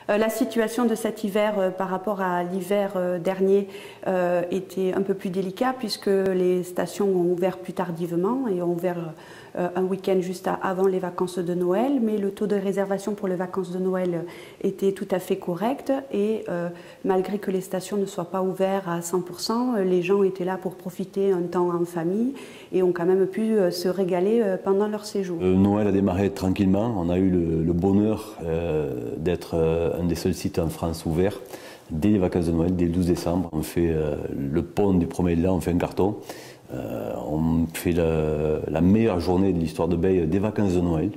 La situation de cet hiver par rapport à l'hiver dernier était un peu plus délicate puisque les stations ont ouvert plus tardivement et ont ouvert un week-end juste avant les vacances de Noël, mais le taux de réservation pour les vacances de Noël était tout à fait correct et malgré que les stations ne soient pas ouvertes à 100%, les gens étaient là pour profiter un temps en famille et ont quand même pu se régaler pendant leur séjour. Noël a démarré tranquillement, on a eu le bonheur d'être un des seuls sites en France ouverts dès les vacances de Noël, dès le 12 décembre. On fait le pont du 1er de l'an, on fait un carton. On fait la meilleure journée de l'histoire de Beille des vacances de Noël,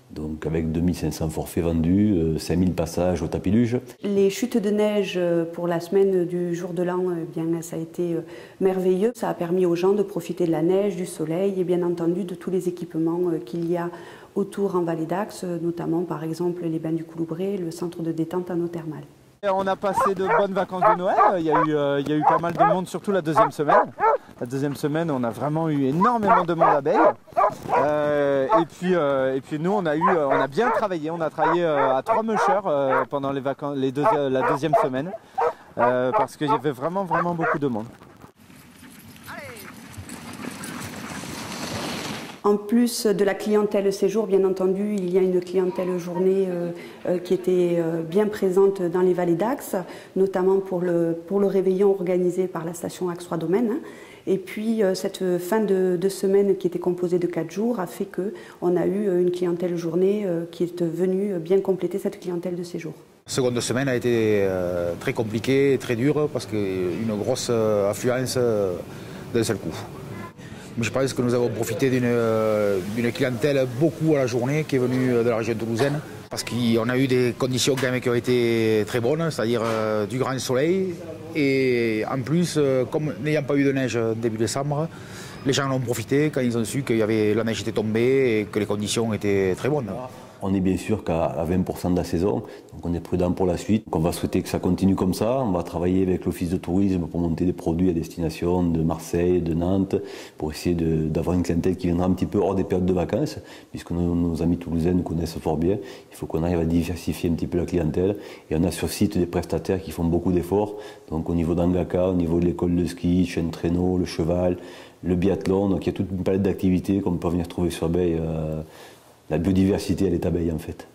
donc avec 2500 forfaits vendus, 5000 passages au tapis luge. Les chutes de neige pour la semaine du jour de l'an, ça a été merveilleux. Ça a permis aux gens de profiter de la neige, du soleil et bien entendu de tous les équipements qu'il y a autour en Vallée d'Axe, notamment par exemple les bains du Couloubré, le centre de détente anneau-thermale. On a passé de bonnes vacances de Noël, il y a eu pas mal de monde, surtout la deuxième semaine. La deuxième semaine, on a vraiment eu énormément de monde à Beille. Et puis nous, on a bien travaillé. On a travaillé à 3 mûcheurs pendant les vacances, la deuxième semaine, parce qu'il y avait vraiment beaucoup de monde. En plus de la clientèle séjour, bien entendu, il y a une clientèle journée qui était bien présente dans les vallées d'Axe, notamment pour le réveillon organisé par la station Axe 3 Domaines. Et puis cette fin de semaine qui était composée de 4 jours a fait qu'on a eu une clientèle journée qui est venue bien compléter cette clientèle de séjour. La seconde semaine a été très compliquée, très dure, parce qu'une grosse affluence d'un seul coup. Je pense que nous avons profité d'une clientèle beaucoup à la journée qui est venue de la région toulousaine, parce qu'on a eu des conditions quand même qui ont été très bonnes, c'est-à-dire du grand soleil, et en plus, comme n'ayant pas eu de neige début décembre, les gens en ont profité quand ils ont su que la neige était tombée et que les conditions étaient très bonnes. On est bien sûr qu'à 20% de la saison, donc on est prudent pour la suite. Donc on va souhaiter que ça continue comme ça. On va travailler avec l'Office de tourisme pour monter des produits à destination de Marseille, de Nantes, pour essayer d'avoir une clientèle qui viendra un petit peu hors des périodes de vacances, puisque nos amis toulousains nous connaissent fort bien. Il faut qu'on arrive à diversifier un petit peu la clientèle. Et on a sur site des prestataires qui font beaucoup d'efforts. Donc au niveau d'Angaka, au niveau de l'école de ski, chaîne traîneau, le cheval, le biathlon. Donc il y a toute une palette d'activités qu'on peut venir trouver sur Beille. La biodiversité, elle est à Beille en fait.